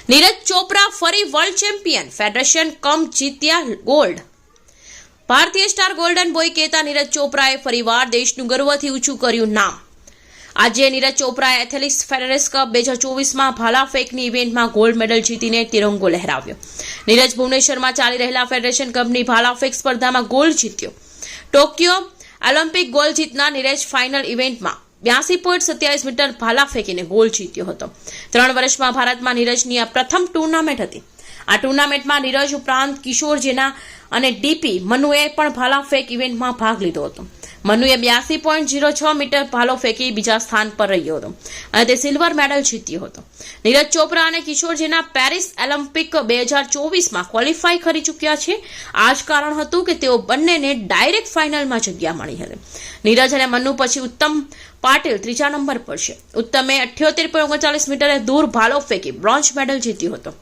નીરજ ચોપરા ફરી world champion, federation કમ જીત્યા gold. ભારતીય સ્ટાર ગોલ્ડન બોય કહેતા નીરજ ચોપરાએ ફરીવાર દેશનું ગર્વથી ઊંચું કર્યું નામ। આજે નીરજ ચોપરાએ એથ્લેટિક્સ ફેડરેશન કપ 2024માં ભાલા ફેંકની ઇવેન્ટમાં ગોલ્ડ મેડલ જીતીને તિરંગો લહેરાવ્યો। નીરજ ભુવનેશ્વરમાં ચાલી રહેલા ફેડરેશન કપની ભાલા ફેંક સ્પર્ધામાં ગોલ્ડ જીત્યો। ટોક્યો ઓલિમ્પિક ગોલ્ડ જીતનાર નીરજ ફાઇનલ ઇવેન્ટમાં 82.27 મીટર ભાલા ફેંકીને ગોલ્ડ જીત્યો હતો। 3 વર્ષમાં ભારતમાં નીરજની આ પ્રથમ ટુર્નામેન્ટ હતી। આ ટુર્નામેન્ટમાં નીરજ ઉપરાંત કિશોર જેના અને ડીપી મનુએ પણ ભાલા ફેંક ઇવેન્ટમાં ભાગ લીધો હતો। મનુએ 82.06 મીટર ભાલો ફેંકી બીજા સ્થાન પર રહ્યો હતો અને તે સિલ્વર મેડલ જીત્યો હતો। નીરજ ચોપરા અને કિશોર જેના પેરિસ ઓલિમ્પિક 2024માં ક્વોલિફાય કરી ચૂક્યા છે। આ જ કારણ હતું કે તેઓ બંનેને ડાયરેક્ટ ફાઇનલમાં જગ્યા મળી હતી। નીરજ અને મનુ પછી ઉત્તમ પાટીલ ત્રીજા નંબર પર છે। ઉત્તમે 78.39 મીટરે દૂર ભાલો ફેંકી બ્રોન્ઝ મેડલ જીત્યો હતો।